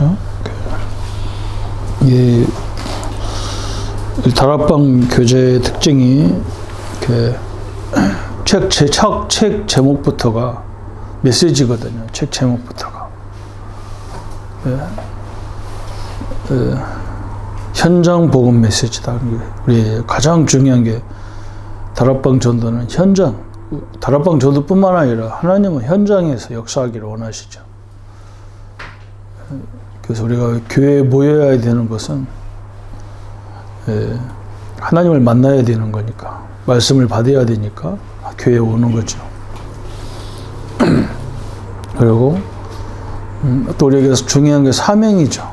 그죠? 이 다락방 교재의 특징이 이렇게 책 제목부터가 메시지거든요. 책 제목부터가. 현장 복음 메시지다. 우리 가장 중요한 게 다락방 전도는 현장. 다락방 전도뿐만 아니라 하나님은 현장에서 역사하기를 원하시죠. 그래서 우리가 교회에 모여야 되는 것은 하나님을 만나야 되는 거니까, 말씀을 받아야 되니까 교회에 오는 거죠. 그리고 또 우리에게 중요한 게 사명이죠.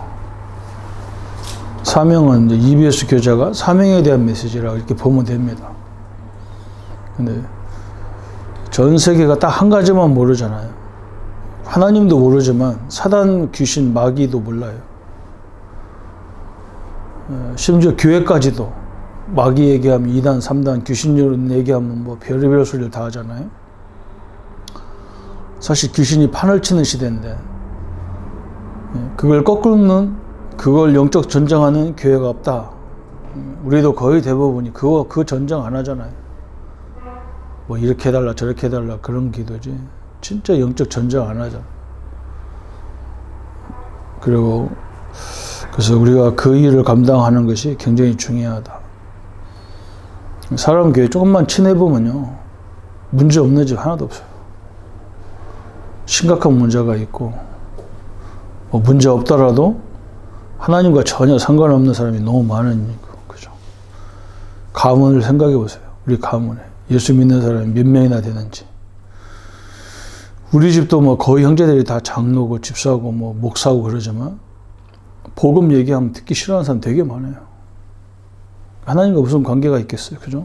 사명은 이제 EBS 교자가 사명에 대한 메시지라고 이렇게 보면 됩니다. 근데 전 세계가 딱 한 가지만 모르잖아요. 하나님도 모르지만 사단, 귀신, 마귀도 몰라요. 심지어 교회까지도 마귀 얘기하면 2단, 3단, 귀신 얘기하면 뭐 별의별 소리를 다 하잖아요. 사실 귀신이 판을 치는 시대인데 그걸 꺾는, 그걸 영적 전쟁하는 교회가 없다. 우리도 거의 대부분이 그 전쟁 안 하잖아요. 뭐 이렇게 해달라 저렇게 해달라 그런 기도지 진짜 영적 전쟁 안 하잖아. 그리고 그래서 우리가 그 일을 감당하는 것이 굉장히 중요하다. 사람 교회 조금만 친해보면요 문제 없는 집 하나도 없어요. 심각한 문제가 있고 뭐 문제 없더라도 하나님과 전혀 상관없는 사람이 너무 많으니까. 그죠? 가문을 생각해 보세요. 우리 가문에 예수 믿는 사람이 몇 명이나 되는지. 우리 집도 뭐 거의 형제들이 다 장로고 집사고 뭐 목사고 그러지만 복음 얘기하면 듣기 싫어하는 사람 되게 많아요. 하나님과 무슨 관계가 있겠어요. 그죠?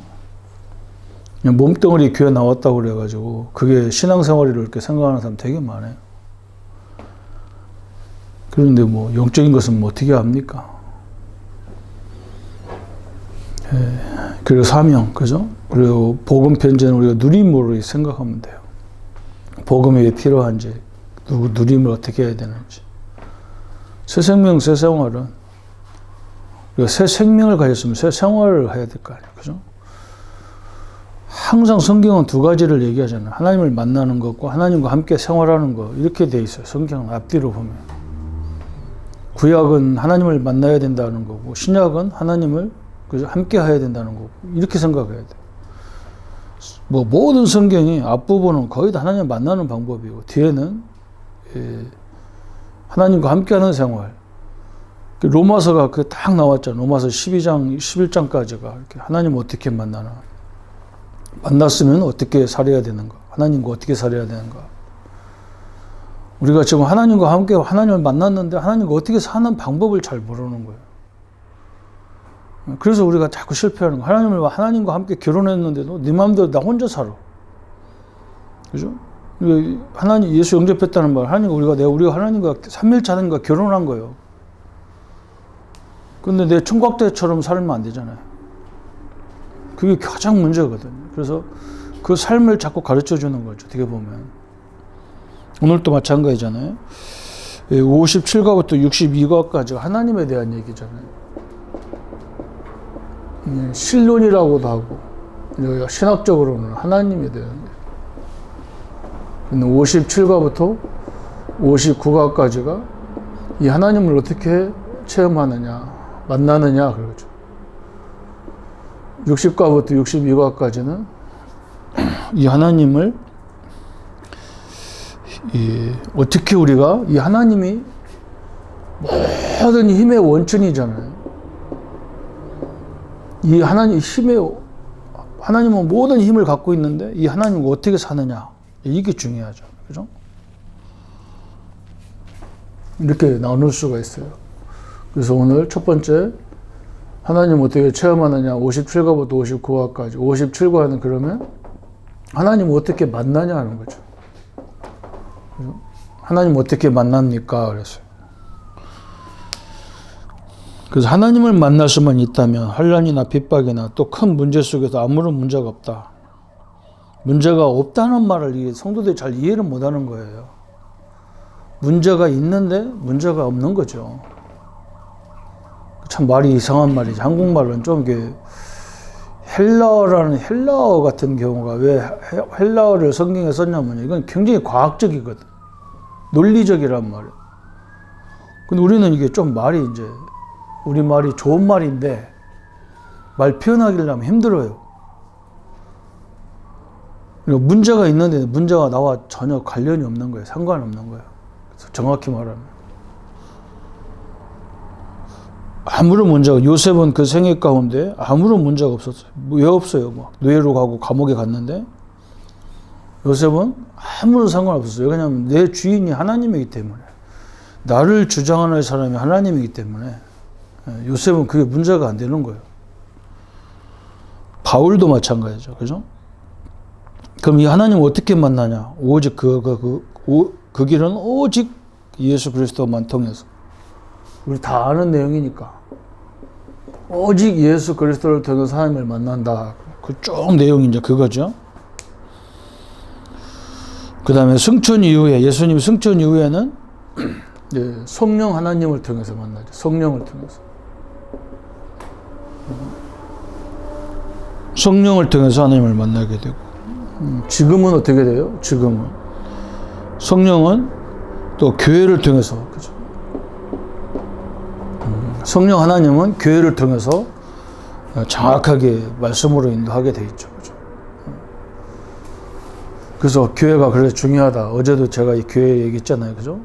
그냥 몸뚱어리 교회 나왔다고 그래가지고 그게 신앙생활이라고 이렇게 생각하는 사람 되게 많아요. 그런데 뭐 영적인 것은 뭐 어떻게 합니까? 그리고 사명, 그죠? 그리고 복음 편지는 우리가 누림으로 생각하면 돼요. 복음이 왜 필요한지, 누림을 어떻게 해야 되는지. 새 생명, 새 생활은 우리가 새 생명을 가졌으면 새 생활을 해야 될 거 아니에요, 그죠? 항상 성경은 두 가지를 얘기하잖아요. 하나님을 만나는 것과 하나님과 함께 생활하는 것, 이렇게 돼 있어요. 성경 앞뒤로 보면. 구약은 하나님을 만나야 된다는 거고, 신약은 하나님을 함께 해야 된다는 거고, 이렇게 생각해야 돼요. 뭐 모든 성경이 앞부분은 거의 다 하나님을 만나는 방법이고, 뒤에는 하나님과 함께하는 생활. 로마서가 그 딱 나왔잖아요. 로마서 12장, 11장까지가 이렇게 하나님 어떻게 만나나, 만났으면 어떻게 살아야 되는가, 하나님과 어떻게 살아야 되는가. 우리가 지금 하나님과 함께 하나님을 만났는데 하나님과 어떻게 사는 방법을 잘 모르는 거예요. 그래서 우리가 자꾸 실패하는 거예요. 하나님과 함께 결혼했는데도 네 마음대로 나 혼자 살아. 그죠? 하나님, 예수 영접했다는 말, 우리가 하나님과 삼일자님과 결혼한 거예요. 근데 내 총각대처럼 살면 안 되잖아요. 그게 가장 문제거든요. 그래서 그 삶을 자꾸 가르쳐 주는 거죠. 어떻게 보면. 오늘도 마찬가지잖아요. 57과부터 62과까지 하나님에 대한 얘기잖아요. 신론이라고도 하고, 신학적으로는 하나님에 대한 얘기. 57과부터 59과까지가 이 하나님을 어떻게 체험하느냐, 만나느냐, 그러죠. 60과부터 62과까지는 이 하나님을 어떻게 우리가 이 하나님이 모든 힘의 원천이잖아요. 이 하나님은 모든 힘을 갖고 있는데 이 하나님과 어떻게 사느냐, 이게 중요하죠. 그죠? 이렇게 나눌 수가 있어요. 그래서 오늘 첫 번째, 하나님 어떻게 체험하느냐, 57과부터 59과까지. 57과는 그러면 하나님 어떻게 만나냐 하는 거죠. 하나님 어떻게 만납니까? 그랬어요. 그래서 하나님을 만날 수만 있다면 환난이나 핍박이나 또 큰 문제 속에서 아무런 문제가 없다. 문제가 없다는 말을 성도들이 잘 이해를 못하는 거예요. 문제가 있는데 문제가 없는 거죠. 참 말이 이상한 말이지. 한국말은 좀 이게 헬라어라는 헬라어 같은 경우가 왜 헬라어를 성경에 썼냐면 이건 굉장히 과학적이거든. 논리적이란 말이야. 근데 우리는 이게 좀 말이 이제 우리 말이 좋은 말인데 말 표현하기를 하면 힘들어요. 그리고 문제가 있는데 문제가 나와 전혀 관련이 없는 거예요. 상관없는 거예요. 그래서 정확히 말하면. 아무런 문제가, 요셉은 그 생애 가운데 아무런 문제가 없었어요. 왜 없어요? 막 노예로 가고 감옥에 갔는데 요셉은 아무런 상관없었어요. 왜냐하면 내 주인이 하나님이기 때문에, 나를 주장하는 사람이 하나님이기 때문에 요셉은 그게 문제가 안 되는 거예요. 바울도 마찬가지죠. 그죠? 그럼 이 하나님 어떻게 만나냐? 오직 그 길은 오직 예수 그리스도만 통해서. 우리 다 아는 내용이니까. 오직 예수 그리스도를 통해서 하나님을 만난다. 그 쭉 내용이 이제 그거죠. 그 다음에 승천 이후에, 예수님 승천 이후에는 성령 하나님을 통해서 만나죠. 성령을 통해서. 성령을 통해서 하나님을 만나게 되고. 지금은 어떻게 돼요? 지금은. 성령은 또 교회를 통해서, 그죠? 성령 하나님은 교회를 통해서 정확하게 말씀으로 인도하게 돼 있죠. 그죠? 그래서 교회가 그래 중요하다. 어제도 제가 이 교회 얘기했잖아요. 그죠?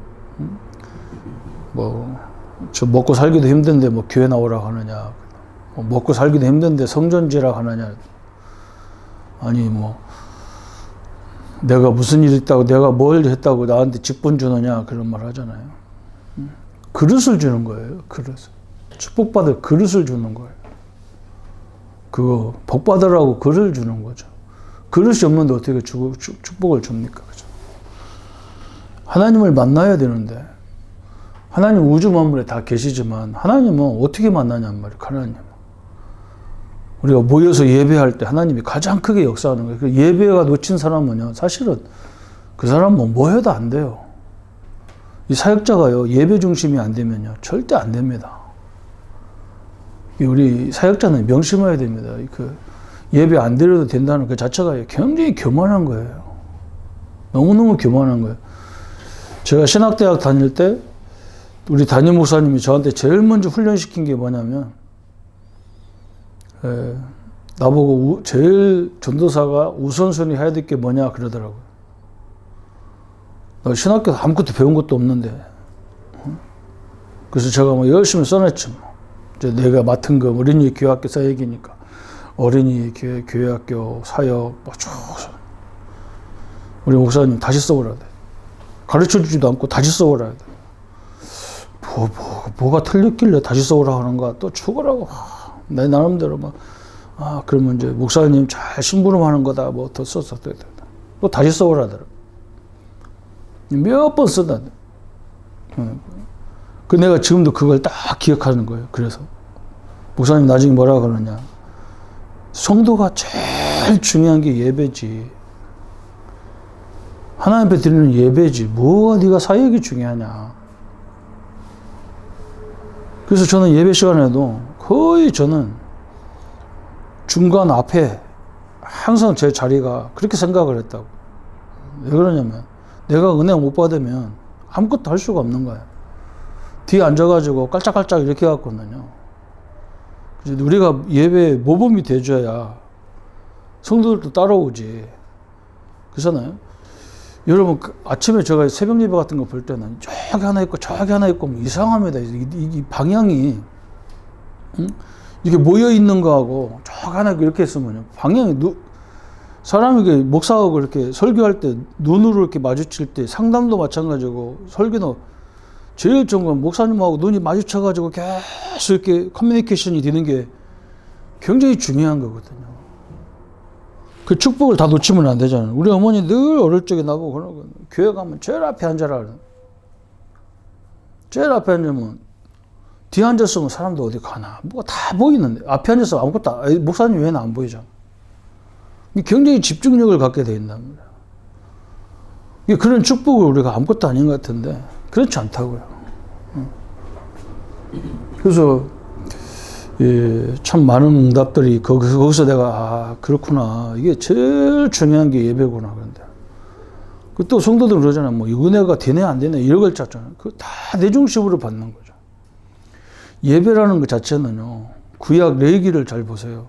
저 먹고 살기도 힘든데 뭐 교회 나오라고 하느냐. 먹고 살기도 힘든데 성전지라고 하느냐. 아니, 내가 무슨 일 있다고, 내가 뭘 했다고 나한테 직분 주느냐. 그런 말 하잖아요. 그릇을 주는 거예요. 그릇을. 축복받을 그릇을 주는 거예요. 그거 복받으라고 그릇을 주는 거죠. 그릇이 없는데 어떻게 축복을 줍니까? 그죠? 하나님을 만나야 되는데, 하나님 우주 만물에 다 계시지만 하나님은 어떻게 만나냔 말이에요. 하나님. 우리가 모여서 예배할 때 하나님이 가장 크게 역사하는 거예요. 그 예배가 놓친 사람은요, 사실은 그 사람은 뭐 해도 안 돼요. 이 사역자가요, 예배 중심이 안 되면요, 절대 안 됩니다. 우리 사역자는 명심해야 됩니다. 그 예배 안 드려도 된다는 그 자체가 굉장히 교만한 거예요. 너무너무 교만한 거예요. 제가 신학대학 다닐 때 우리 담임 목사님이 저한테 제일 먼저 훈련시킨 게 뭐냐면, 나보고 제일 전도사가 우선순위 해야 될 게 뭐냐 그러더라고요. 나 신학교에서 아무것도 배운 것도 없는데. 그래서 제가 열심히 써냈죠. 이제 내가 맡은 거 어린이 교회학교 사역이니까 어린이 교회학교 사역 쭉. 우리 목사님 다시 써보라 돼. 가르쳐주지도 않고 다시 써보라 돼. 뭐가 틀렸길래 다시 써보라 하는 거야. 또 죽으라고. 내 나름대로 그러면 이제 목사님 잘 심부름하는 거다. 더 써서 또 다시 써보라 하더라고. 몇 번 쓰다. 그 내가 지금도 그걸 딱 기억하는 거예요. 그래서 목사님 나중에 뭐라 그러느냐. 성도가 제일 중요한 게 예배지. 하나님 앞에 드리는 예배지. 뭐가 네가 사역이 중요하냐. 그래서 저는 예배 시간에도 거의 저는 중간 앞에 항상 제 자리가 그렇게 생각을 했다고. 왜 그러냐면 내가 은혜 못 받으면 아무것도 할 수가 없는 거야. 뒤에 앉아가지고 깔짝깔짝 이렇게 해갖고는요. 우리가 예배에 모범이 돼줘야 성도들도 따라오지. 그렇잖아요. 여러분, 아침에 제가 새벽 예배 같은 거 볼 때는 저기 하나 있고 저기 하나 있고 이상합니다. 이 방향이, 이게 모여있는 거하고 저기 하나 있고 이렇게 했으면 방향이, 사람이 목사하고 이렇게 설교할 때 눈으로 이렇게 마주칠 때 상담도 마찬가지고 설교도 제일 좋은 건 목사님하고 눈이 마주쳐가지고 계속 이렇게 커뮤니케이션이 되는 게 굉장히 중요한 거거든요. 그 축복을 다 놓치면 안 되잖아요. 우리 어머니 늘 어릴 적에 나보고 그러고, 교회 가면 제일 앞에 앉아라. 제일 앞에 앉으면, 뒤에 앉았으면 사람도 어디 가나. 뭐가 다 보이는데, 앞에 앉아서 아무것도, 목사님 외에는 안 보이잖아. 굉장히 집중력을 갖게 돼 있단 말이야. 그런 축복을 우리가 아무것도 아닌 것 같은데, 그렇지 않다고요. 그래서 참 많은 응답들이 거기서 내가 그렇구나, 이게 제일 중요한 게 예배구나. 그런데 또 성도들은 그러잖아요. 뭐 은혜가 되네 안 되네 이런 걸 찾잖아요. 그 다 내 중심으로 받는 거죠. 예배라는 것 자체는요, 구약 레위기를 잘 보세요.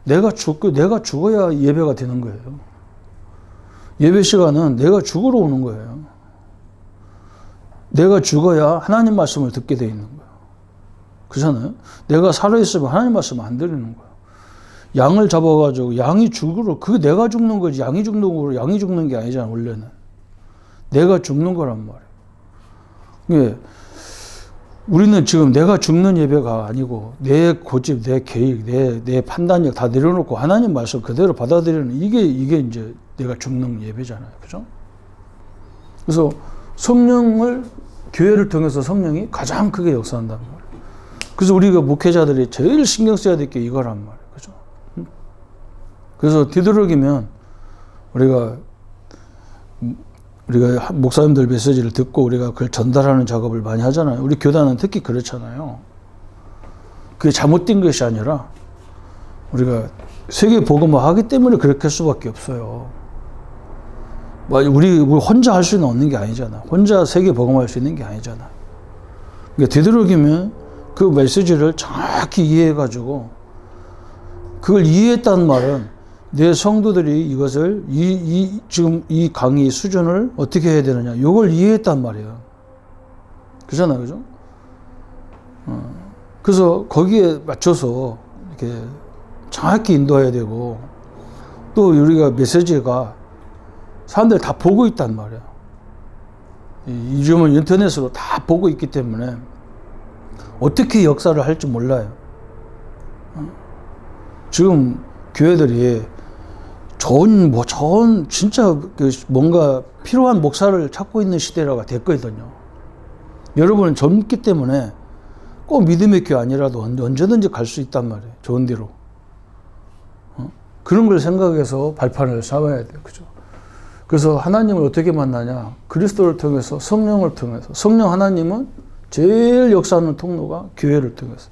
내가 죽어야 예배가 되는 거예요. 예배 시간은 내가 죽으러 오는 거예요. 내가 죽어야 하나님 말씀을 듣게 돼 있는 거예요. 그렇잖아요. 내가 살아있으면 하나님 말씀 안 들리는 거예요. 양을 잡아가지고 양이 죽으러, 그게 내가 죽는 거지, 양이 죽는 거로, 양이 죽는 게 아니잖아. 원래는 내가 죽는 거란 말이에요. 우리는 지금 내가 죽는 예배가 아니고 내 고집, 내 계획, 내 판단력 다 내려놓고 하나님 말씀 그대로 받아들이는, 이게 이제 내가 죽는 예배잖아요. 그죠? 그래서 성령을, 교회를 통해서 성령이 가장 크게 역사한단 말이에요. 그래서 우리가 목회자들이 제일 신경 써야 될 게 이거란 말이에요. 그죠? 그래서 되도록이면 우리가 목사님들 메시지를 듣고 우리가 그걸 전달하는 작업을 많이 하잖아요. 우리 교단은 특히 그렇잖아요. 그게 잘못된 것이 아니라 우리가 세계 복음화 하기 때문에 그렇게 할 수밖에 없어요. 우리 혼자 할 수는 없는 게 아니잖아. 혼자 세계 복음화할 수 있는 게 아니잖아. 그러니까 되도록이면 그 메시지를 정확히 이해해가지고, 그걸 이해했다는 말은 내 성도들이 이것을 지금 이 강의 수준을 어떻게 해야 되느냐, 이걸 이해했단 말이에요. 그렇잖아요, 그죠? 그래서 거기에 맞춰서 이렇게 정확히 인도해야 되고, 또 우리가 메시지가 사람들 다 보고 있단 말이에요. 요즘은 인터넷으로 다 보고 있기 때문에 어떻게 역사를 할지 몰라요. 지금 교회들이 좋은 진짜 뭔가 필요한 목사를 찾고 있는 시대라가 됐거든요. 여러분은 젊기 때문에 꼭 믿음의 교회 아니라도 언제든지 갈 수 있단 말이에요. 좋은 데로. 그런 걸 생각해서 발판을 삼아야 돼요. 그죠? 그래서 하나님을 어떻게 만나냐? 그리스도를 통해서, 성령을 통해서. 성령 하나님은 제일 역사하는 통로가 교회를 통해서.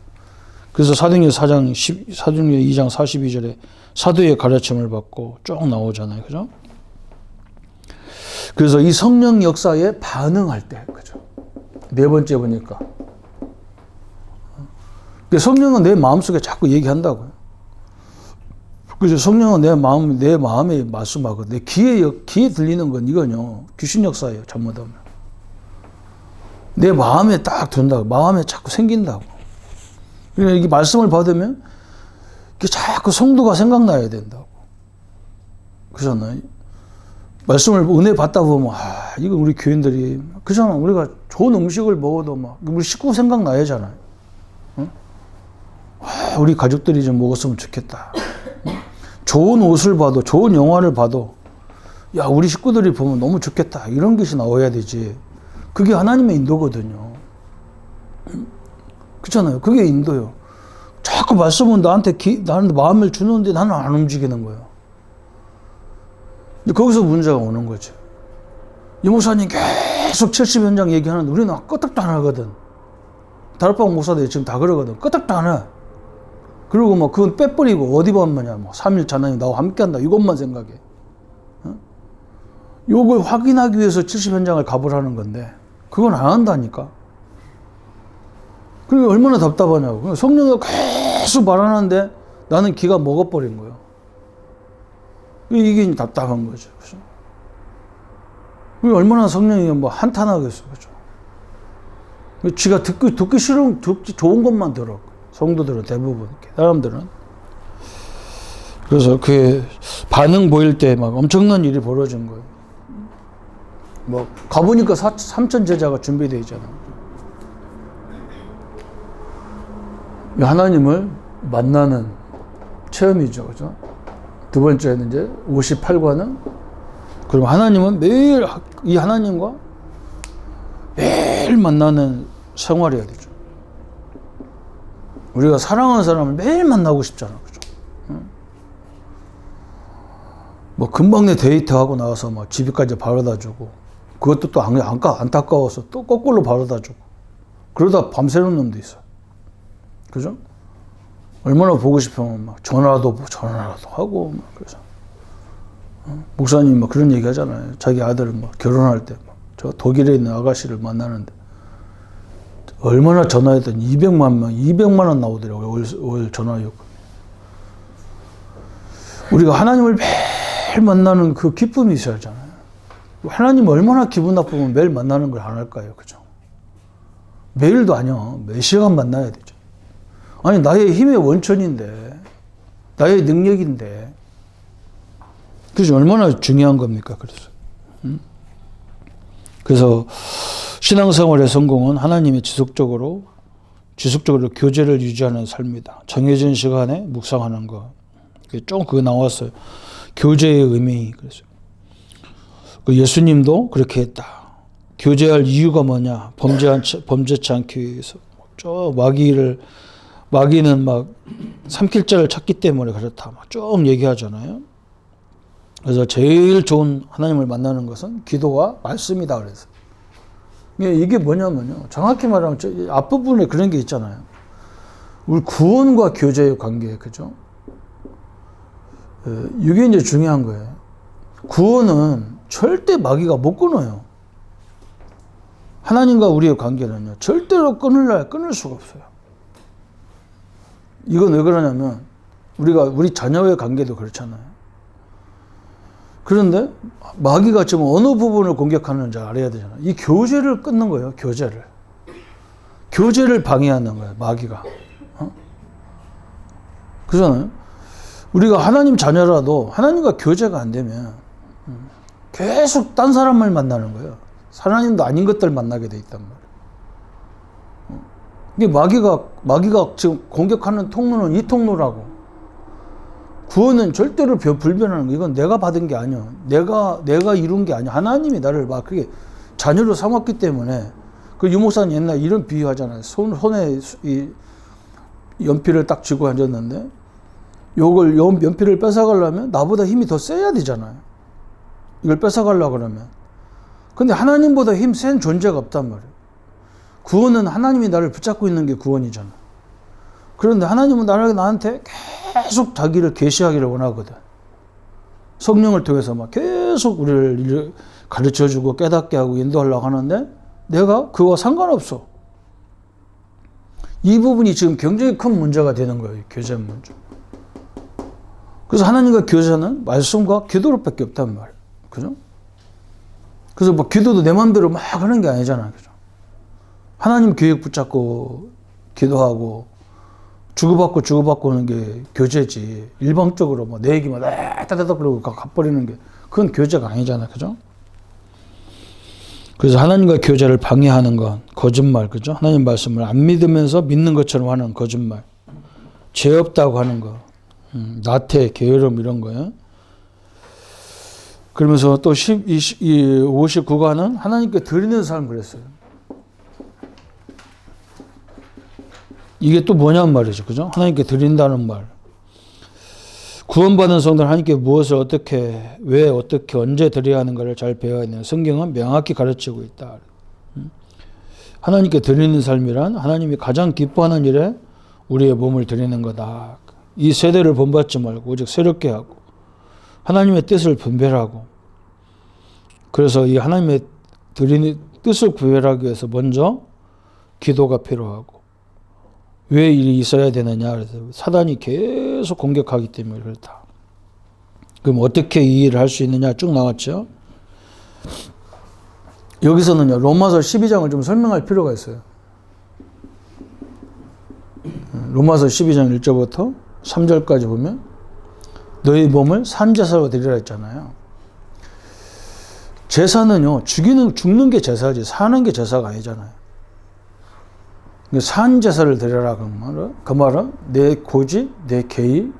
그래서 사도행전 2장 42절에 사도의 가르침을 받고 쭉 나오잖아요. 그죠? 그래서 이 성령 역사에 반응할 때, 그죠? 네 번째 보니까. 성령은 내 마음속에 자꾸 얘기한다고요. 그죠? 성령은 내 마음에 말씀하고, 내 귀에 들리는 건 이거요. 귀신 역사예요. 잘못하면. 내 마음에 딱 든다고. 마음에 자꾸 생긴다고. 그러니까 이게 말씀을 받으면 이게 자꾸 성도가 생각나야 된다고. 그렇잖아요. 말씀을 은혜 받다 보면, 이거 우리 교인들이, 그잖아. 우리가 좋은 음식을 먹어도 우리 식구 생각나야 하잖아요. 응? 우리 가족들이 좀 먹었으면 좋겠다. 응? 좋은 옷을 봐도, 좋은 영화를 봐도, 야, 우리 식구들이 보면 너무 좋겠다. 이런 것이 나와야 되지. 그게 하나님의 인도거든요. 그렇잖아요. 그게 인도요. 자꾸 말씀은 나한테 마음을 주는데 나는 안 움직이는 거예요. 거기서 문제가 오는 거죠. 이 목사님 계속 70현장 얘기하는데 우리는 끄떡도 안 하거든. 다락방 목사들이 지금 다 그러거든. 끄떡도 안 해. 그리고 그건 빼버리고 어디 보면 3일 자나님 나와 함께 한다. 이것만 생각해. 요걸 확인하기 위해서 70현장을 가보라는 건데 그건 안 한다니까. 그게 얼마나 답답하냐고. 성령이 계속 말하는데 나는 기가 먹어버린 거예요. 이게 답답한 거죠. 그죠? 얼마나 성령이 한탄하겠어. 그죠? 지가 듣기 싫은, 듣기 좋은 것만 들어. 성도들은 대부분, 사람들은. 그래서 그게 반응 보일 때 엄청난 일이 벌어진 거예요. 가보니까 3천 제자가 준비되어 있잖아요. 하나님을 만나는 체험이죠. 그죠? 두 번째는 이제 58과는, 그럼 하나님은 매일, 이 하나님과 매일 만나는 생활이어야 되죠. 우리가 사랑하는 사람을 매일 만나고 싶잖아. 그죠? 금방 내 데이트하고 나와서 집에까지 바라다 주고, 그것도 또 안타까워서 또 거꾸로 바라다 주고. 그러다 밤새는 놈도 있어. 그죠? 얼마나 보고 싶으면 막 전화라도 하고, 막 그래서. 목사님 막 그런 얘기 하잖아요. 자기 아들 막 결혼할 때, 저 독일에 있는 아가씨를 만나는데, 얼마나 전화했더니 200만 원 나오더라고요. 월 전화료. 우리가 하나님을 매일 만나는 그 기쁨이 있어야 하잖아요. 하나님 얼마나 기분 나쁘면 매일 만나는 걸 안 할까요? 그죠? 매일도 아니야. 몇 시간 만나야 되죠. 아니, 나의 힘의 원천인데, 나의 능력인데, 그래서 얼마나 중요한 겁니까? 그래서 신앙생활의 성공은 하나님의 지속적으로 교제를 유지하는 삶이다. 정해진 시간에 묵상하는 거. 좀 그거 나왔어요. 교제의 의미. 그래서 예수님도 그렇게 했다. 교제할 이유가 뭐냐? 범죄치 않기 위해서. 저 마귀는 막 삼킬 자를 찾기 때문에 그렇다. 막 쭉 얘기하잖아요. 그래서 제일 좋은 하나님을 만나는 것은 기도와 말씀이다. 그래서 이게 뭐냐면요. 정확히 말하면 앞부분에 그런 게 있잖아요. 우리 구원과 교제의 관계, 그죠? 이게 이제 중요한 거예요. 구원은 절대 마귀가 못 끊어요. 하나님과 우리의 관계는요. 절대로 끊을 수가 없어요. 이건 왜 그러냐면 우리 자녀의 관계도 그렇잖아요. 그런데 마귀가 지금 어느 부분을 공격하는지 알아야 되잖아요. 이 교제를 끊는 거예요. 교제를 방해하는 거예요. 마귀가. 그잖아요. 우리가 하나님 자녀라도 하나님과 교제가 안 되면 계속 딴 사람을 만나는 거예요. 하나님도 아닌 것들 만나게 돼 있단 말이에요. 이게 마귀가 지금 공격하는 통로는 이 통로라고. 구원은 절대로 불변하는 거. 이건 내가 받은 게 아니야. 내가 이룬 게 아니야. 하나님이 나를 막 그게 자녀로 삼았기 때문에. 그 유목사님 옛날 이런 비유하잖아요. 손에 이 연필을 딱 쥐고 앉았는데, 연필을 뺏어가려면 나보다 힘이 더 세야 되잖아요. 이걸 뺏어가려고 그러면. 근데 하나님보다 힘 센 존재가 없단 말이에요. 구원은 하나님이 나를 붙잡고 있는 게 구원이잖아. 그런데 하나님은 나한테 계속 자기를 계시하기를 원하거든. 성령을 통해서 막 계속 우리를 가르쳐주고 깨닫게 하고 인도하려고 하는데 내가 그거와 상관없어. 이 부분이 지금 굉장히 큰 문제가 되는 거예요. 교제 문제. 그래서 하나님과 교제는 말씀과 기도로밖에 없단 말이에요. 그죠? 그래서 뭐 기도도 내 마음대로 막 하는 게 아니잖아요. 그죠? 하나님 계획 붙잡고 기도하고 주고받고 하는 게 교제지. 일방적으로 뭐 내 얘기만 따다닥 그러고 가버리는 게 그건 교제가 아니잖아요. 그죠? 그래서 하나님과 교제를 방해하는 건 거짓말. 그죠? 하나님 말씀을 안 믿으면서 믿는 것처럼 하는 거짓말. 죄 없다고 하는 거. 나태, 게으름 이런 거예요. 그러면서 또 59가는 하나님께 드리는 삶 그랬어요. 이게 또 뭐냐는 말이죠. 그죠? 하나님께 드린다는 말. 구원받은 성도는 하나님께 무엇을 어떻게, 왜, 어떻게, 언제 드려야 하는가를 잘 배워야 되는 성경은 명확히 가르치고 있다. 하나님께 드리는 삶이란 하나님이 가장 기뻐하는 일에 우리의 몸을 드리는 거다. 이 세대를 본받지 말고 오직 새롭게 하고 하나님의 뜻을 분별하고 그래서 이 하나님의 드리는 뜻을 구별하기 위해서 먼저 기도가 필요하고 왜 일이 있어야 되느냐. 그래서 사단이 계속 공격하기 때문에 그렇다. 그럼 어떻게 이 일을 할 수 있느냐 쭉 나왔죠. 여기서는요. 로마서 12장을 좀 설명할 필요가 있어요. 로마서 12장 1절부터 3절까지 보면 너희 몸을 산제사로 드리라 했잖아요. 제사는요. 죽는 게 제사지 사는 게 제사가 아니잖아요. 산제사를 드려라 그 말은 내 고집, 내 개의,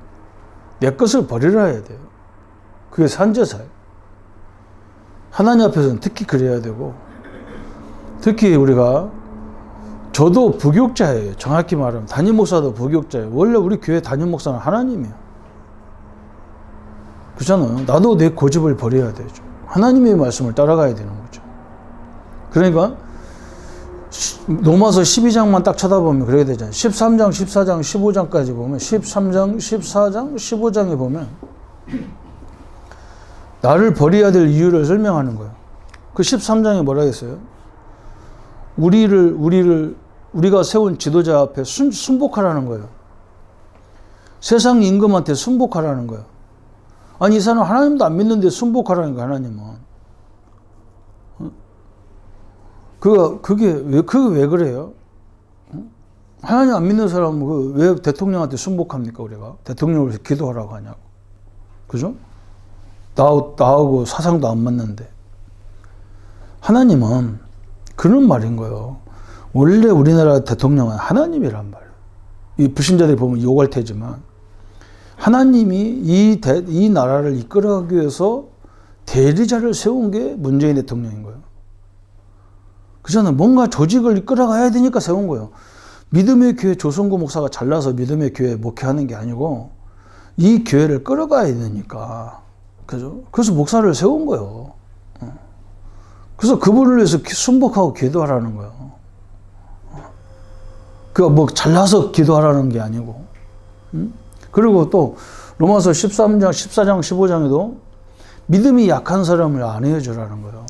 내 것을 버리라 해야 돼요. 그게 산제사예요. 하나님 앞에서는 특히 그래야 되고 특히 우리가 저도 부교육자예요. 정확히 말하면 담임 목사도 부교육자예요. 원래 우리 교회 담임 목사는 하나님이에요. 그렇잖아요. 나도 내 고집을 버려야 되죠. 하나님의 말씀을 따라가야 되는 거죠. 그러니까 로마서 12장만 딱 쳐다보면 그렇게 되잖아요. 13장, 14장, 15장까지 보면 13장, 14장, 15장에 보면 나를 버려야 될 이유를 설명하는 거예요. 그 13장에 뭐라 했어요? 우리가 세운 지도자 앞에 순복하라는 거예요. 세상 임금한테 순복하라는 거예요. 아니, 이 사람 하나님도 안 믿는데 순복하라는 거예요, 하나님은. 그게 왜 그래요? 하나님 안 믿는 사람은 왜 대통령한테 순복합니까, 우리가? 대통령을 위해서 기도하라고 하냐고. 그죠? 나하고 사상도 안 맞는데. 하나님은 그런 말인 거예요. 원래 우리나라 대통령은 하나님이란 말이에요. 이 불신자들이 보면 욕할 테지만, 하나님이 이 나라를 이끌어가기 위해서 대리자를 세운 게 문재인 대통령인 거예요. 그잖아요. 뭔가 조직을 이끌어가야 되니까 세운 거예요. 믿음의 교회 조성구 목사가 잘나서 믿음의 교회 목회하는 게 아니고 이 교회를 끌어가야 되니까. 그죠? 그래서 목사를 세운 거예요. 그래서 그분을 위해서 순복하고 기도하라는 거예요. 뭐 잘나서 기도하라는 게 아니고. 그리고 또 로마서 13장, 14장, 15장에도 믿음이 약한 사람을 안위해 주라는 거예요.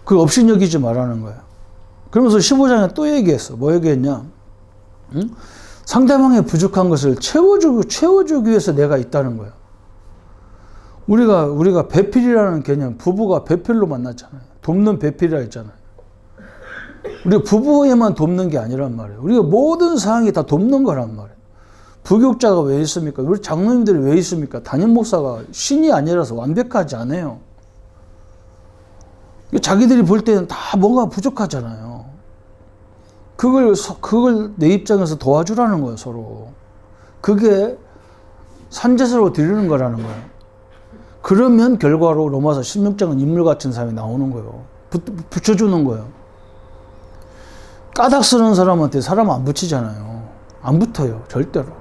그 업신여기지 말라는 거예요. 그러면서 15장에 또 얘기했어. 뭐 얘기했냐? 상대방의 부족한 것을 채워주기 위해서 내가 있다는 거예요. 우리가 배필이라는 개념, 부부가 배필로 만났잖아요. 돕는 배필이라 했잖아요. 우리가 부부에만 돕는 게 아니란 말이에요. 우리가 모든 상황이 다 돕는 거란 말이에요. 부교육자가 왜 있습니까? 우리 장로님들이 왜 있습니까? 담임 목사가 신이 아니라서 완벽하지 않아요. 자기들이 볼 때는 다 뭔가 부족하잖아요. 그걸 내 입장에서 도와주라는 거예요, 서로. 그게 산제사로 드리는 거라는 거예요. 그러면 결과로 로마서 16장은 인물 같은 사람이 나오는 거예요. 붙여주는 거예요. 까닭 쓰는 사람한테 사람 안 붙이잖아요. 안 붙어요, 절대로.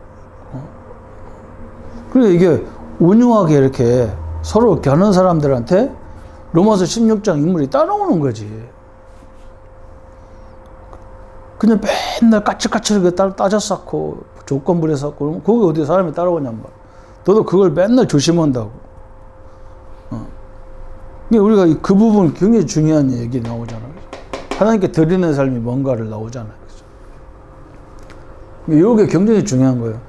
그리고 이게 온유하게 이렇게 서로 이렇게 하는 사람들한테 로마서 16장 인물이 따라오는 거지. 그냥 맨날 까칠까칠하게 따져 쌓고 조건 부려 쌓고 거기 어디 사람이 따라오냔 말이야. 너도 그걸 맨날 조심한다고. 우리가 그 부분 굉장히 중요한 얘기 나오잖아요. 하나님께 드리는 삶이 뭔가를 나오잖아요. 이게 굉장히 중요한 거예요.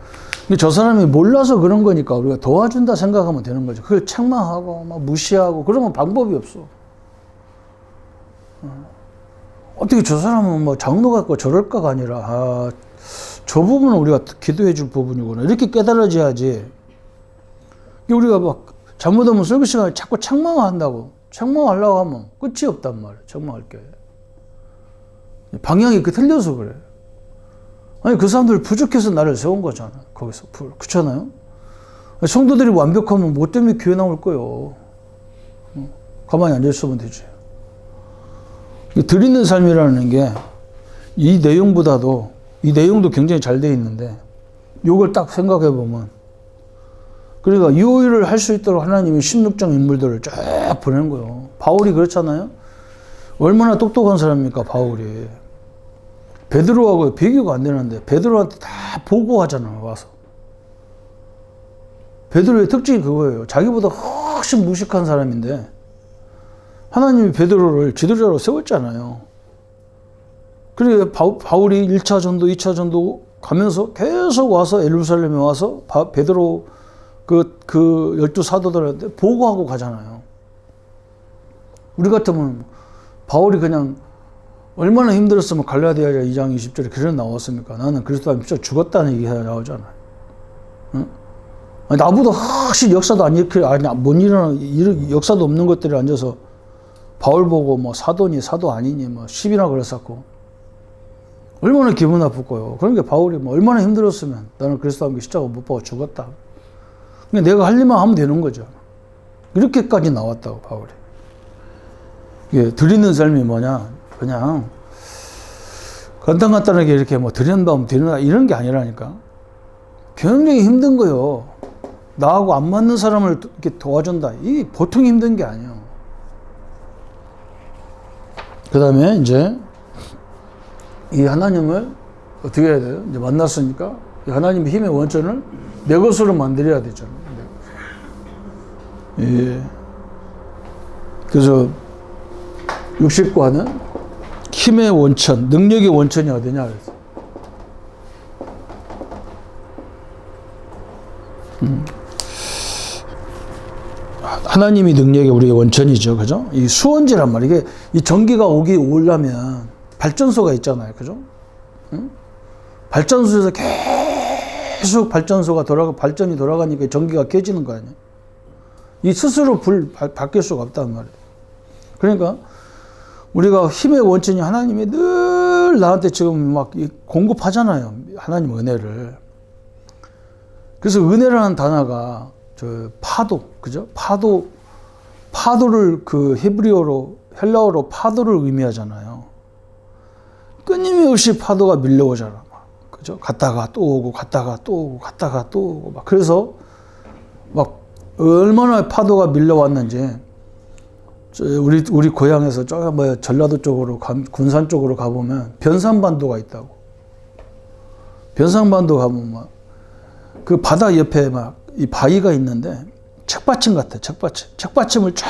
저 사람이 몰라서 그런 거니까 우리가 도와준다 생각하면 되는 거죠. 그걸 책망하고 막 무시하고 그러면 방법이 없어. 어떻게 저 사람은 뭐 장로 같고 저럴까가 아니라 저 부분은 우리가 기도해 줄 부분이구나 이렇게 깨달아져야지. 우리가 막 잘못하면 설교 시간에 자꾸 책망한다고 책망하려고 하면 끝이 없단 말이에요. 책망할 게 방향이 틀려서 그래. 아니 그 사람들 부족해서 나를 세운 거잖아. 거기서 그렇잖아요. 성도들이 완벽하면 뭐 때문에 교회 나올 거예요. 가만히 앉아 있으면 되지. 드리는 삶이라는 게 이 내용보다도 이 내용도 굉장히 잘 돼 있는데 이걸 딱 생각해 보면 그러니까 이 일을 할 수 있도록 하나님이 16장 인물들을 쫙 보낸 거예요. 바울이 그렇잖아요. 얼마나 똑똑한 사람입니까 바울이. 베드로하고 비교가 안 되는데 베드로한테 다 보고하잖아요. 와서. 베드로의 특징이 그거예요. 자기보다 훨씬 무식한 사람인데 하나님이 베드로를 지도자로 세웠잖아요. 그리고 바울이 1차 전도, 2차 전도 가면서 계속 와서 예루살렘에 와서 베드로 그 12사도들한테 보고하고 가잖아요. 우리 같으면 바울이 그냥 얼마나 힘들었으면 갈라디아 2장 20절에 그런 나왔습니까? 나는 그리스도 안에 미쳐 죽었다는 얘기가 나오잖아요. 응? 아니, 나보다 훨씬 역사도 안 이렇게 못 일어나는 역사도 없는 것들이 앉아서 바울 보고 뭐 사도니 사도 아니니 뭐 10이나 그랬었고 얼마나 기분 나쁠 거예요. 그러니까 바울이 뭐 얼마나 힘들었으면 나는 그리스도 안에 십자가 못 박아 죽었다. 그러니까 내가 할 일만 하면 되는 거죠. 이렇게까지 나왔다고 바울이. 이게 드리는 삶이 뭐냐? 그냥 간단하게 이렇게 뭐 드린다 이런 게 아니라니까. 굉장히 힘든 거예요. 나하고 안 맞는 사람을 이렇게 도와준다. 이게 보통 힘든 게 아니에요. 그 다음에 이제 이 하나님을 어떻게 해야 돼요? 이제 만났으니까 이 하나님의 힘의 원천을 내 것으로 만들어야 되잖아요. 예. 그래서 60과는 힘의 원천, 능력의 원천이 어디냐 그래서. 하나님이 능력이 우리의 원천이죠. 그죠? 이 수원지란 말이에요. 이게 이 전기가 오려면 발전소가 있잖아요. 그죠? 응? 발전소에서 계속 발전이 돌아가니까 전기가 켜지는 거 아니에요. 이 스스로 바뀔 수가 없단 말이에요. 그러니까 우리가 힘의 원천이 하나님이 늘 나한테 지금 막 공급하잖아요. 하나님 은혜를. 그래서 은혜라는 단어가 파도, 그죠? 파도를 그 헬라어로 파도를 의미하잖아요. 끊임없이 파도가 밀려오잖아. 그죠? 갔다가 또 오고, 갔다가 또 오고, 갔다가 또 오고, 막. 그래서 막 얼마나 파도가 밀려왔는지, 우리 고향에서 전라도 쪽으로, 군산 쪽으로 가보면 변산반도가 있다고. 변산반도 가보면 막 그 바다 옆에 막 이 바위가 있는데 책받침 같아, 책받침을 쫙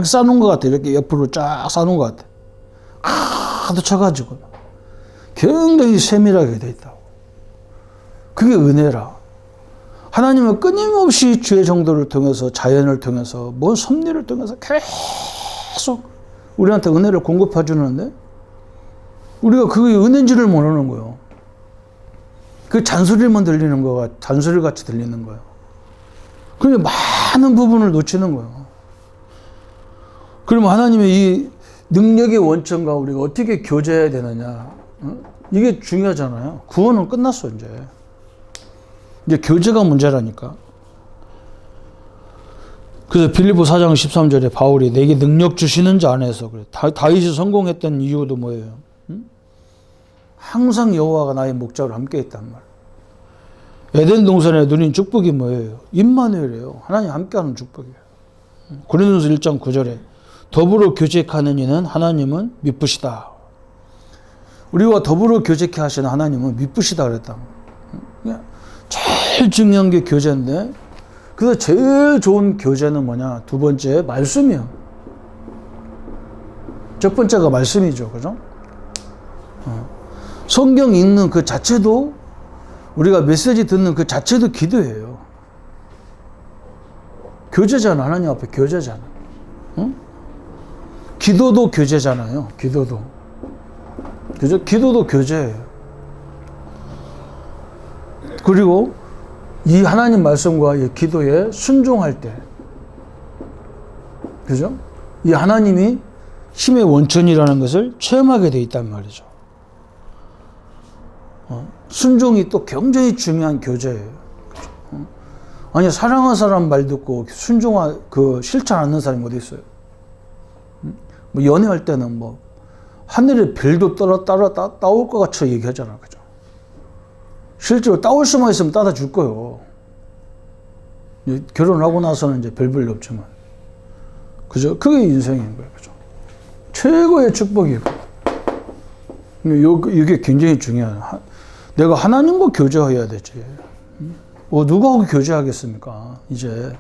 싸놓은 것 같아. 이렇게 옆으로 쫙 싸놓은 것 같아. 하도 쳐가지고 굉장히 세밀하게 돼 있다고. 그게 은혜라. 하나님은 끊임없이 주의 정도를 통해서, 자연을 통해서, 뭔 섭리를 통해서 계속 우리한테 은혜를 공급해 주는데 우리가 그게 은혜인지를 모르는 거예요. 그 잔소리만 들리는 거가 잔소리 같이 들리는 거예요. 그러니까 많은 부분을 놓치는 거예요. 그러면 하나님의 이 능력의 원천과 우리가 어떻게 교제해야 되느냐. 이게 중요하잖아요. 구원은 끝났어, 이제 교제가 문제라니까. 그래서 빌립보 4장 13절에 바울이 내게 능력 주시는 자 안에서 그래. 다윗이 성공했던 이유도 뭐예요? 항상 여호와가 나의 목자로 함께 있단 말. 에덴 동산에 누린 축복이 뭐예요? 임마누엘이에요. 하나님 함께하는 축복이에요. 고린도서 1장 9절에 더불어 교제하는 이는 하나님은 미쁘시다. 우리와 더불어 교제케 하시는 하나님은 미쁘시다 그랬다. 제일 중요한 게 교제인데, 그래서 제일 좋은 교제는 뭐냐? 두 번째, 말씀이요. 첫 번째가 말씀이죠. 그죠? 성경 읽는 그 자체도, 우리가 메시지 듣는 그 자체도 기도예요. 교제잖아. 하나님 앞에 교제잖아. 응? 기도도 교제잖아요. 기도도. 그죠? 기도도 교제예요. 그리고 이 하나님 말씀과 이 기도에 순종할 때, 그죠? 이 하나님이 힘의 원천이라는 것을 체험하게 돼 있단 말이죠. 순종이 또 굉장히 중요한 교제예요. 아니, 사랑하는 사람 말 듣고 실천 않는 사람이 어디 있어요? 뭐 연애할 때는 뭐 하늘에 별도 따올 것 같이 얘기하잖아, 그죠? 실제로 따올 수만 있으면 따다 줄 거예요. 결혼하고 나서는 이제 별볼일 없지만, 그죠? 그게 인생인 거예요, 그죠? 최고의 축복이고, 이게 굉장히 중요해요. 내가 하나님과 교제해야 되지. 누가 교제하겠습니까, 이제.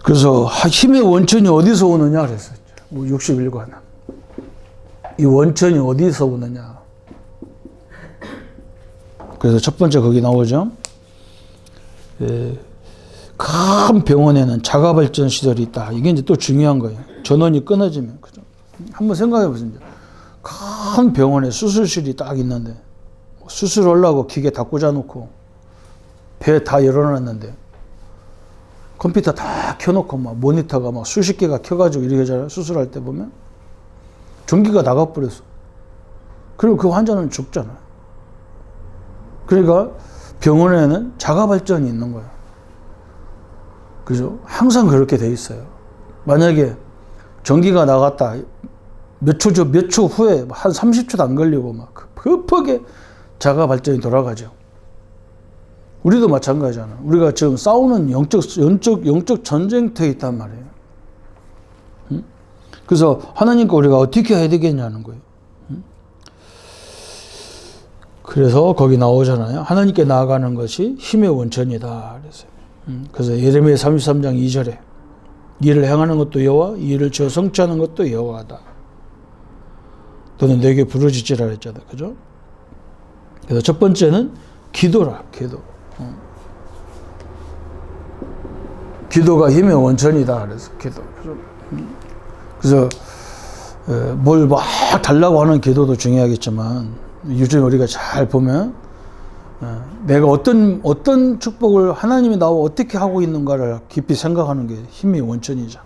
그래서 힘의 원천이 어디서 오느냐 그랬어요. 61과는. 이 원천이 어디서 오느냐. 그래서 첫 번째 거기 나오죠. 큰 병원에는 자가발전 시설이 있다. 이게 이제 또 중요한 거예요. 전원이 끊어지면. 그죠? 한번 생각해 보세요. 큰 병원에 수술실이 딱 있는데, 수술하려고 기계 다 꽂아놓고, 배 다 열어놨는데, 컴퓨터 다 켜놓고, 막 모니터가 막 수십 개가 켜가지고 이렇게 하잖아요. 수술할 때 보면. 전기가 나가버렸어. 그리고 그 환자는 죽잖아요. 그러니까 병원에는 자가발전이 있는 거예요. 그죠? 항상 그렇게 돼 있어요. 만약에 전기가 나갔다, 몇 초 후에 한 30초도 안 걸리고 막 급하게 자가발전이 돌아가죠. 우리도 마찬가지잖아. 우리가 지금 싸우는 영적 전쟁터에 있단 말이에요. 응? 그래서 하나님과 우리가 어떻게 해야 되겠냐는 거예요. 그래서 거기 나오잖아요. 하나님께 나아가는 것이 힘의 원천이다. 그래서 예레미야 33장 2절에 이를 행하는 것도 여호와, 이 일을 지어 성취하는 것도 여호와다. 너는 내게 부르짖으라 했잖아요. 그죠? 그래서 첫 번째는 기도라. 기도. 기도가 힘의 원천이다. 그래서 기도. 그래서 뭘 막 달라고 하는 기도도 중요하겠지만 요즘 우리가 잘 보면 내가 어떤 축복을 하나님이 나와 어떻게 하고 있는가를 깊이 생각하는 게 힘의 원천이죠.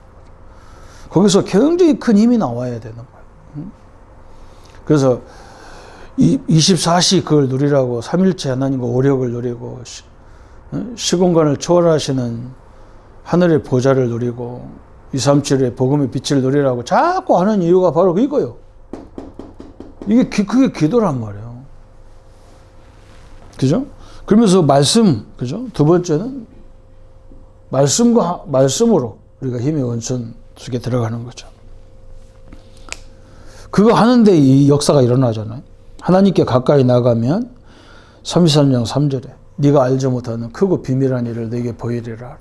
거기서 굉장히 큰 힘이 나와야 되는 거예요. 그래서 24시 그걸 누리라고, 3일째 하나님과 오력을 누리고, 시공간을 초월하시는 하늘의 보좌를 누리고, 237의 복음의 빛을 누리라고 자꾸 하는 이유가 바로 이거예요. 그게 기도란 말이에요. 그죠? 그러면서 말씀, 그죠? 두 번째는 말씀으로 우리가 힘의 원천 속에 들어가는 거죠. 그거 하는데 이 역사가 일어나잖아요. 하나님께 가까이 나가면 33장 3절에 네가 알지 못하는 크고 비밀한 일을 네게 보이리라.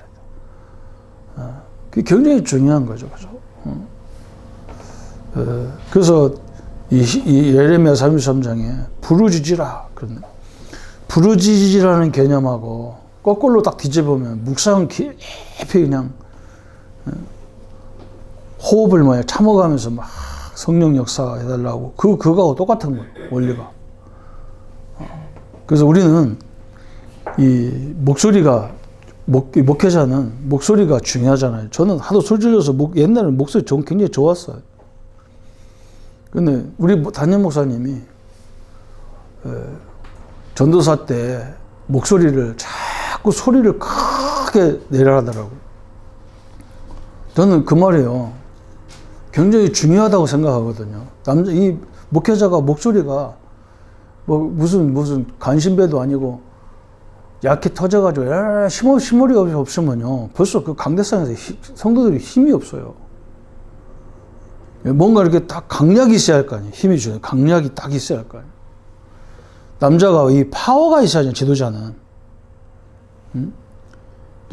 그게 굉장히 중요한 거죠. 그죠? 그래서 이 예레미야 33장에 부르짖으라. 부르짖으라는 개념하고 거꾸로 딱 뒤집으면 묵상 깊이 그냥 호흡을 참아가면서 막 성령 역사 해달라고 그거하고 똑같은 거예요. 원리가. 그래서 우리는 이 목소리가 목회자는 목소리가 중요하잖아요. 저는 하도 소리 질러서 옛날에는 목소리 굉장히 좋았어요. 근데 우리 담임 목사님이 전도사 때 목소리를 자꾸 소리를 크게 내려하더라고요. 저는 그 말이에요. 굉장히 중요하다고 생각하거든요. 이 목회자가 목소리가 뭐 무슨 간신배도 아니고 약해 터져가지고 힘머리 없으면요. 벌써 그 강대상에서 성도들이 힘이 없어요. 뭔가 이렇게 딱 강약이 있어야 할 거 아니에요. 힘이 주는 강약이 딱 있어야 할 거 아니에요. 남자가 이 파워가 있어야죠. 지도자는.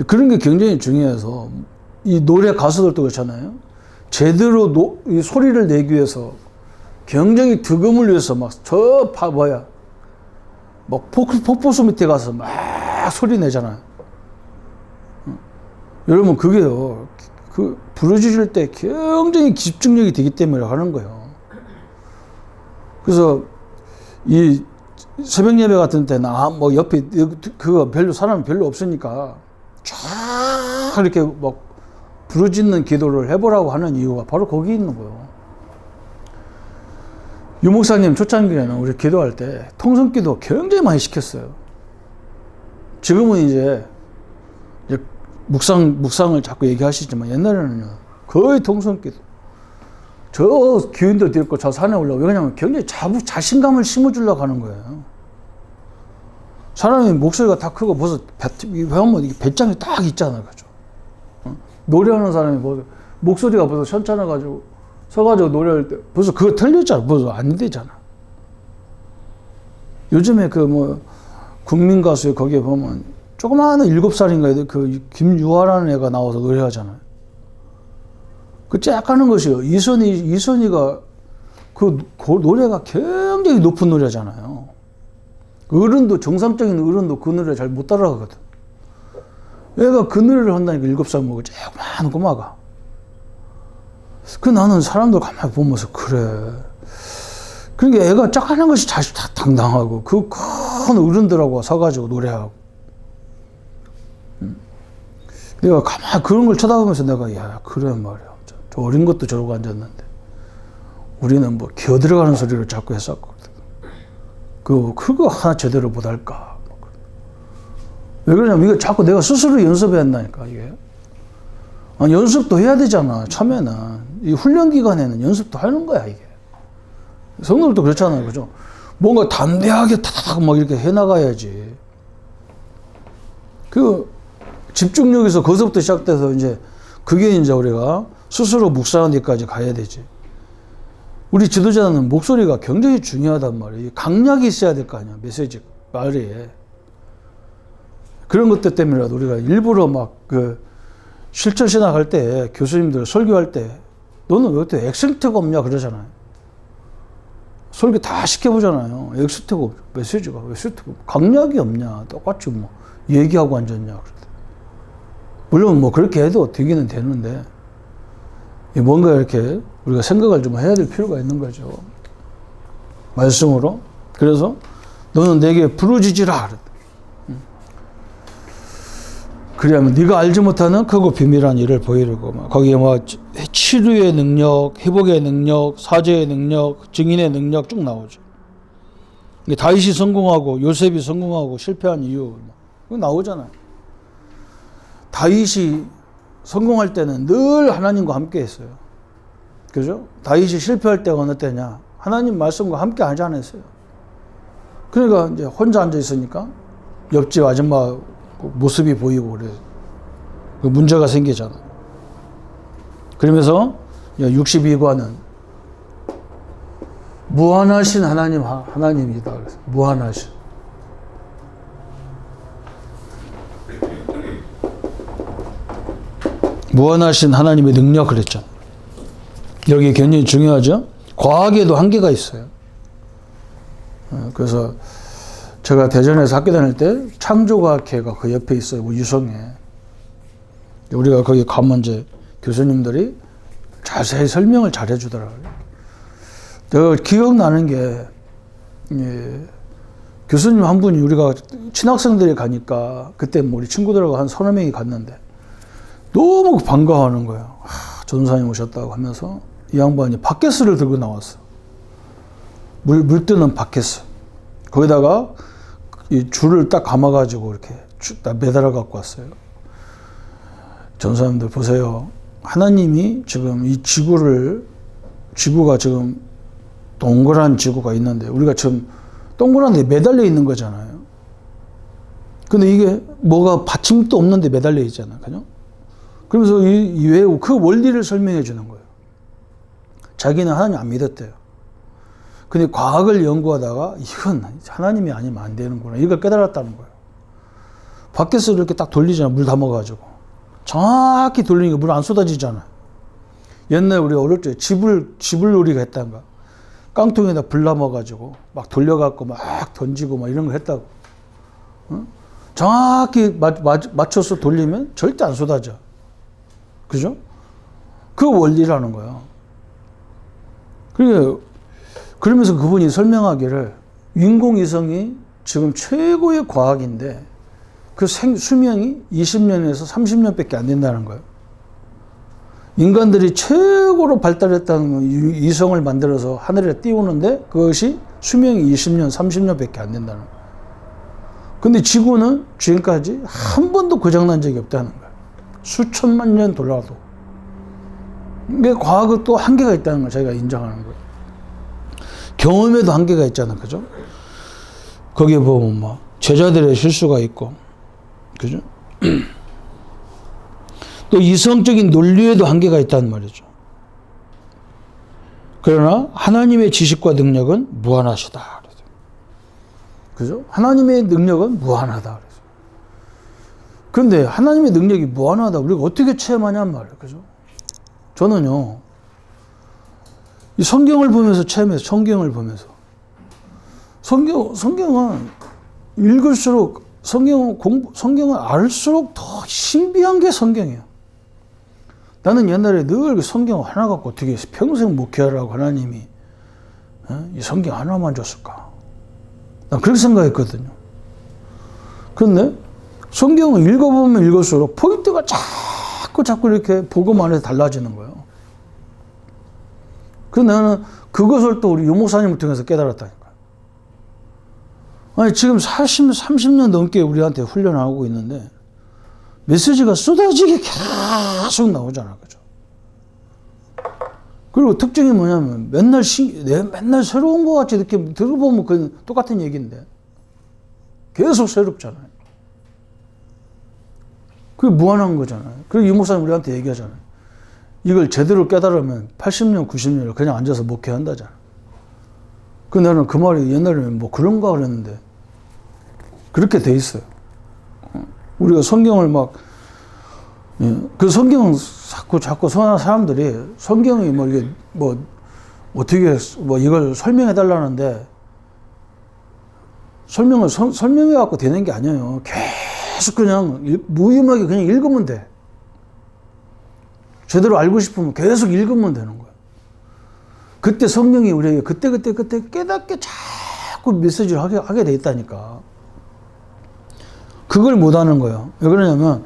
그런 게 굉장히 중요해서 이 노래 가수들도 그렇잖아요. 제대로 이 소리를 내기 위해서 굉장히 득음을 위해서 막 폭포수 밑에 가서 막 소리 내잖아요. 여러분 그게요. 부르짖을 때 굉장히 집중력이 되기 때문에 하는 거예요. 그래서 이 새벽 예배 같은 때는 옆에 사람이 별로 없으니까 쫙 이렇게 막 부르짖는 기도를 해보라고 하는 이유가 바로 거기 있는 거예요. 유 목사님 초창기에는 우리 기도할 때 통성기도 굉장히 많이 시켰어요. 지금은 이제 묵상을 자꾸 얘기하시지만 옛날에는요 거의 통성기도. 저 기운도 있고 저 산에 올라오고 왜냐면 굉장히 자신감을 심어주려고 하는 거예요. 사람이 목소리가 다 크고 벌써 배짱이 딱 있잖아요. 그죠? 노래하는 사람이 목소리가 벌써 현찮아가지고 서가지고 노래할 때 벌써 그거 틀렸잖아. 벌써 안 되잖아. 요즘에 국민 가수에 거기에 보면 조그마한 7살인가 그 김유아라는 애가 나와서 노래하잖아요. 그 쫙 하는 것이요. 이선희가 그 노래가 굉장히 높은 노래잖아요. 정상적인 어른도 그 노래 잘 못 따라가거든. 애가 그 노래를 한다니까 7살 먹고 조그마한 꼬마가. 나는 사람들 가만히 보면서 그래. 그러니까 애가 쫙 하는 것이 자식 다 당당하고 그 큰 어른들하고 서가지고 노래하고. 내가 가만히 그런 걸 쳐다보면서 내가 그래 말이야. 저 어린 것도 저러고 앉았는데 우리는 기어들어가는 소리를 자꾸 했었거든. 그거 하나 제대로 못할까. 왜 그러냐면 이거 자꾸 내가 스스로 연습해야 한다니까 이게. 연습도 해야 되잖아. 처음에는 이 훈련 기간에는 연습도 하는 거야 이게. 성도들도 그렇잖아요, 그죠? 뭔가 담대하게 타닥 막 이렇게 해나가야지. 집중력에서 거기서부터 시작돼서 그게 이제 우리가 스스로 묵상하는 데까지 가야 되지. 우리 지도자는 목소리가 굉장히 중요하단 말이에요. 강약이 있어야 될 거 아니야. 메시지 말에. 그런 것들 때문에라도 우리가 일부러 막 실천 신학할 때 교수님들 설교할 때 너는 왜 이렇게 액센트가 없냐 그러잖아요. 설교 다 시켜보잖아요. 액센트가 없, 메시지가 왜 액센트가 강약이 없냐. 똑같이 뭐 얘기하고 앉았냐. 물론 뭐 그렇게 해도 되기는 되는데 뭔가 이렇게 우리가 생각을 좀 해야 될 필요가 있는 거죠. 말씀으로. 그래서 너는 내게 부르짖으라. 그래야면 네가 알지 못하는 크고 비밀한 일을 보이려고 거기에 뭐 치료의 능력, 회복의 능력, 사죄의 능력, 증인의 능력 쭉 나오죠. 다윗이 성공하고 요셉이 성공하고 실패한 이유 그거 나오잖아요. 다윗이 성공할 때는 늘 하나님과 함께 했어요. 그죠? 다윗이 실패할 때가 어느 때냐? 하나님 말씀과 함께 하지 않았어요. 그러니까 이제 혼자 앉아 있으니까 옆집 아줌마 모습이 보이고 그래. 그 문제가 생기잖아. 그러면서 62과는 무한하신 하나님이다. 그래서 무한하신. 무한하신 하나님의 능력 그랬죠. 여기 굉장히 중요하죠. 과학에도 한계가 있어요. 그래서 제가 대전에서 학교 다닐 때 창조과학회가 그 옆에 있어요. 뭐 유성에. 우리가 거기 가면 이제 교수님들이 자세히 설명을 잘 해주더라고요. 제가 기억나는 게 교수님 한 분이 우리가 친학생들이 가니까 그때 뭐 우리 친구들하고 한 서너 명이 갔는데 너무 반가워하는 거예요. 전도사님 오셨다고 하면서 이 양반이 바켓을 들고 나왔어. 물 뜨는 바켓을. 거기다가 이 줄을 딱 감아가지고 이렇게 딱 매달아 갖고 왔어요. 전도사님들 보세요. 하나님이 지금 이 지구가 지금 동그란 지구가 있는데 우리가 지금 동그란 데 매달려 있는 거잖아요. 근데 이게 뭐가 받침도 없는데 매달려 있잖아요. 그죠? 그러면서 왜 그 원리를 설명해 주는 거예요. 자기는 하나님 안 믿었대요. 근데 과학을 연구하다가 이건 하나님이 아니면 안 되는구나. 이걸 깨달았다는 거예요. 바켓을 이렇게 딱 돌리잖아요. 물 담아가지고. 정확히 돌리니까 물 안 쏟아지잖아요. 옛날에 우리 어릴 때 지불놀이가 했다는가. 깡통에다 불 남아가지고 막 돌려갖고 막 던지고 막 이런 거 했다고. 어? 정확히 맞춰서 돌리면 절대 안 쏟아져. 그죠? 그 원리라는 거예요. 그러면서 그분이 설명하기를 인공위성이 지금 최고의 과학인데 그 수명이 20년에서 30년밖에 안 된다는 거예요. 인간들이 최고로 발달했다는 위성을 만들어서 하늘에 띄우는데 그것이 수명이 20년, 30년밖에 안 된다는 거예요. 근데 지구는 지금까지 한 번도 고장난 적이 없다는 거예요. 수천만 년 돌아도. 이게 과학은 또 한계가 있다는 걸 저희가 인정하는 거예요. 경험에도 한계가 있잖아. 그죠? 거기에 보면 뭐, 제자들의 실수가 있고, 그죠? 또 이성적인 논리에도 한계가 있다는 말이죠. 그러나 하나님의 지식과 능력은 무한하시다. 그죠? 하나님의 능력은 무한하다. 그런데 하나님의 능력이 무한하다. 우리가 어떻게 체험하냔 말이에요. 그죠? 저는요, 이 성경을 보면서 체험해서, 성경을 보면서. 성경은 읽을수록, 성경을 알수록 더 신비한 게 성경이에요. 나는 옛날에 늘 성경 하나 갖고 어떻게 평생 목회하라고 하나님이 이 성경 하나만 줬을까? 난 그렇게 생각했거든요. 그런데 성경을 읽어보면 읽을수록 포인트가 자꾸 이렇게 복음 안에서 달라지는 거예요. 그래서 나는 그것을 또 우리 유 목사님을 통해서 깨달았다니까요. 아니, 지금 30년 넘게 우리한테 훈련하고 있는데 메시지가 쏟아지게 계속 나오잖아. 그죠? 그리고 특징이 뭐냐면 맨날 새로운 것 같이 이렇게 들어보면 그건 똑같은 얘기인데 계속 새롭잖아요. 그게 무한한 거잖아요. 그리고 유 목사님 우리한테 얘기하잖아요. 이걸 제대로 깨달으면 80년, 90년을 그냥 앉아서 목회한다잖아. 그 나는 그 말이 옛날에는 뭐 그런가 그랬는데 그렇게 돼 있어요. 우리가 성경을 막, 그 성경 자꾸 선한 사람들이 성경이 뭐 이게 뭐 어떻게 뭐 이걸 설명해 달라는데 설명해 갖고 되는 게 아니에요. 계속 그냥 무의미하게 그냥 읽으면 돼. 제대로 알고 싶으면 계속 읽으면 되는 거야. 그때 성령이 우리에게 그때 깨닫게 자꾸 메시지를 하게 돼 있다니까. 그걸 못 하는 거예요. 왜 그러냐면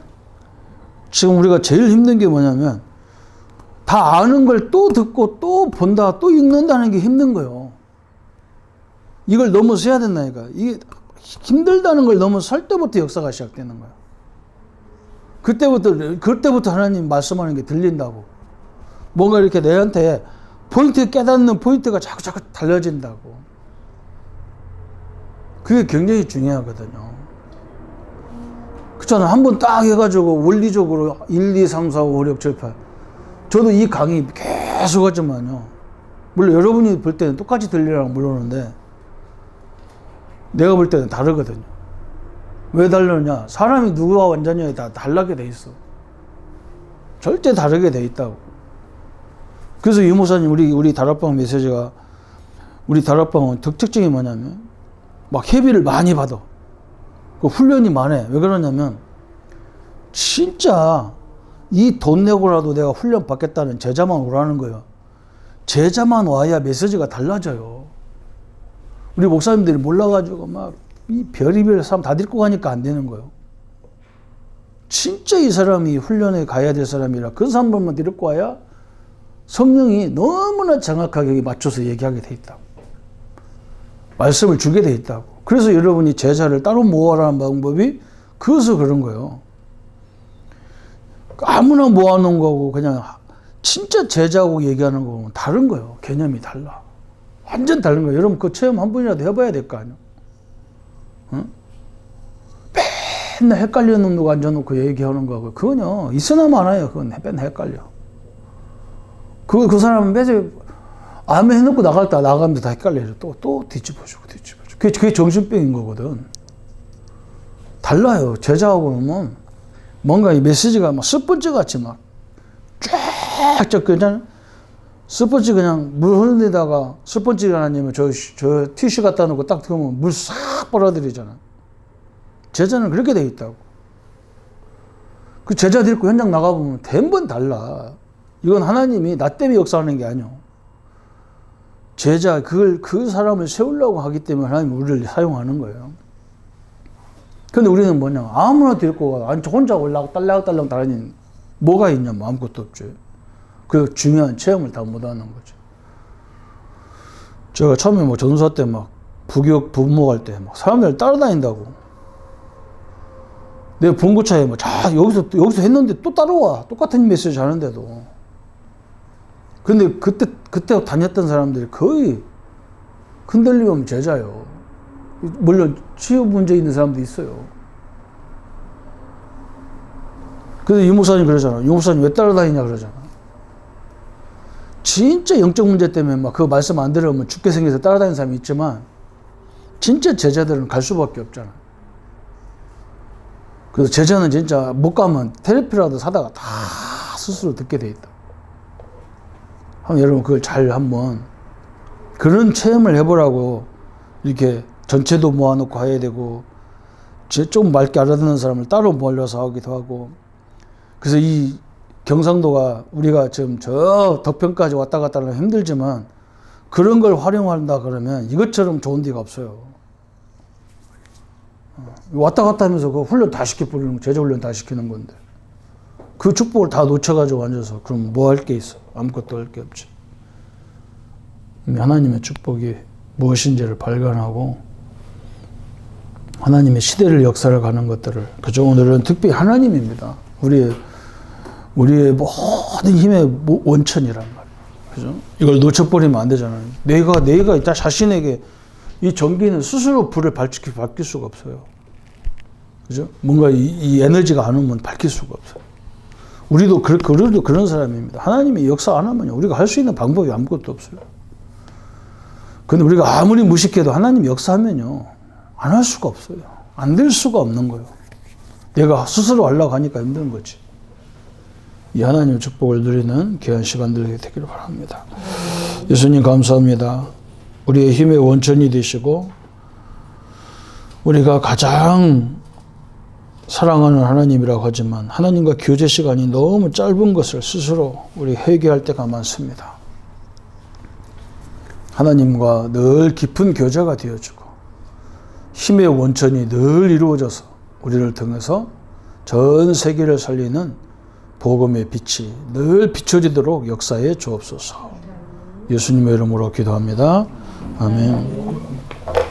지금 우리가 제일 힘든 게 뭐냐면 다 아는 걸 또 듣고 또 본다 또 읽는다는 게 힘든 거예요. 이걸 넘어서야 된다니까. 이게 힘들다는 걸 넘어설 때부터 역사가 시작되는 거야. 그때부터 하나님 말씀하는 게 들린다고. 뭔가 이렇게 내한테 깨닫는 포인트가 자꾸 달라진다고. 그게 굉장히 중요하거든요. 그렇잖아요. 한번 딱 해가지고 원리적으로 1, 2, 3, 4, 5, 6, 7, 8. 저도 이 강의 계속 하지만요. 물론 여러분이 볼 때는 똑같이 들리라고 모르는데 내가 볼 때는 다르거든요. 왜 다르냐? 사람이 누구와 완전히 다 달라게 돼 있어. 절대 다르게 돼 있다고. 그래서 유 목사님 우리 다락방 메시지가 우리 다락방은 특징이 뭐냐면 막 회비를 많이 받아. 그 훈련이 많아. 왜 그러냐면 진짜 이 돈 내고라도 내가 훈련 받겠다는 제자만 오라는 거예요. 제자만 와야 메시지가 달라져요. 우리 목사님들이 몰라가지고 막 이 별의별 사람 다 데리고 가니까 안 되는 거예요. 진짜 이 사람이 훈련에 가야 될 사람이라 그 사람만 데리고 와야 성령이 너무나 정확하게 맞춰서 얘기하게 돼 있다고. 말씀을 주게 돼 있다고. 그래서 여러분이 제자를 따로 모아라는 방법이 그래서 그런 거예요. 아무나 모아놓은 거고 그냥 진짜 제자하고 얘기하는 거는 다른 거예요. 개념이 달라. 완전 다른 거예요. 여러분 그 체험 한 번이라도 해봐야 될 거 아니에요. 응? 맨날 헷갈리는 놈 앉아놓고 얘기하는 거하고 그거요. 있으나 마나요. 그건 맨날 헷갈려. 그 사람은 매일 아멘 해놓고 나가면 다 헷갈려요. 또 뒤집어주고. 그게 정신병인 거거든. 달라요. 제자하고는 뭔가 이 메시지가 막 스펀지 같이 막 쫙 그냥 스펀지 그냥 물 흐르는 데다가 스펀지가 아니면 저 티슈 갖다 놓고 딱 들으면 물 싹 빨아들이잖아. 제자는 그렇게 돼 있다고. 그 제자 데리고 현장 나가보면 대부분 달라. 이건 하나님이 나 때문에 역사하는 게 아니오. 제자, 그 사람을 세우려고 하기 때문에 하나님이 우리를 사용하는 거예요. 근데 우리는 뭐냐. 아무나 데리고 가. 아니, 혼자 올라가고 딸랑딸랑 다니는 뭐가 있냐. 뭐 아무것도 없죠. 그 중요한 체험을 다 못하는 거죠. 제가 처음에 뭐 전도사 때 막 부목할 때 막 사람들 따라다닌다고. 내 봉고차에 뭐 여기서 했는데 또 따라와. 똑같은 메시지 하는데도. 근데 그때 다녔던 사람들이 거의 흔들리면 제자요. 물론 치유 문제 있는 사람도 있어요. 그래서 유 목사님 그러잖아. 유 목사님 왜 따라다니냐 그러잖아. 진짜 영적 문제 때문에 막 그 말씀 안 들으면 죽게 생겨서 따라다니는 사람이 있지만 진짜 제자들은 갈 수밖에 없잖아. 그래서 제자는 진짜 못 가면 테레피라도 사다가 다 스스로 듣게 돼 있다. 여러분 그걸 잘 한번 그런 체험을 해보라고 이렇게 전체도 모아놓고 해야 되고 좀 맑게 알아듣는 사람을 따로 몰려서 하기도 하고. 그래서 이 경상도가 우리가 지금 저 덕평까지 왔다 갔다 하면 힘들지만 그런 걸 활용한다 그러면 이것처럼 좋은 데가 없어요. 왔다 갔다 하면서 그 훈련 다 시켜버리는 거, 제자 훈련 다 시키는 건데 그 축복을 다 놓쳐가지고 앉아서 그럼 뭐 할 게 있어? 아무것도 할 게 없지. 하나님의 축복이 무엇인지를 발견하고 하나님의 시대를 역사를 가는 것들을 그죠? 오늘은 특별히 하나님입니다. 우리의 모든 힘의 원천이란 말이에요. 그죠? 이걸 놓쳐버리면 안 되잖아요. 내가 자신에게 이 전기는 스스로 불을 밝힐 수가 없어요. 그죠? 뭔가 이 에너지가 안 오면 밝힐 수가 없어요. 우리도 그런 사람입니다. 하나님이 역사 안 하면 우리가 할 수 있는 방법이 아무것도 없어요. 근데 우리가 아무리 무식해도 하나님 역사하면요, 안 할 수가 없어요. 안 될 수가 없는 거예요. 내가 스스로 하려고 하니까 힘든 거지. 이 하나님의 축복을 누리는 귀한 시간들이 되기를 바랍니다. 예수님 감사합니다. 우리의 힘의 원천이 되시고 우리가 가장 사랑하는 하나님이라고 하지만 하나님과 교제 시간이 너무 짧은 것을 스스로 우리 회개할 때가 많습니다. 하나님과 늘 깊은 교제가 되어주고 힘의 원천이 늘 이루어져서 우리를 통해서 전 세계를 살리는 복음의 빛이 늘 비춰지도록 역사해 주옵소서. 예수님의 이름으로 기도합니다. 아멘.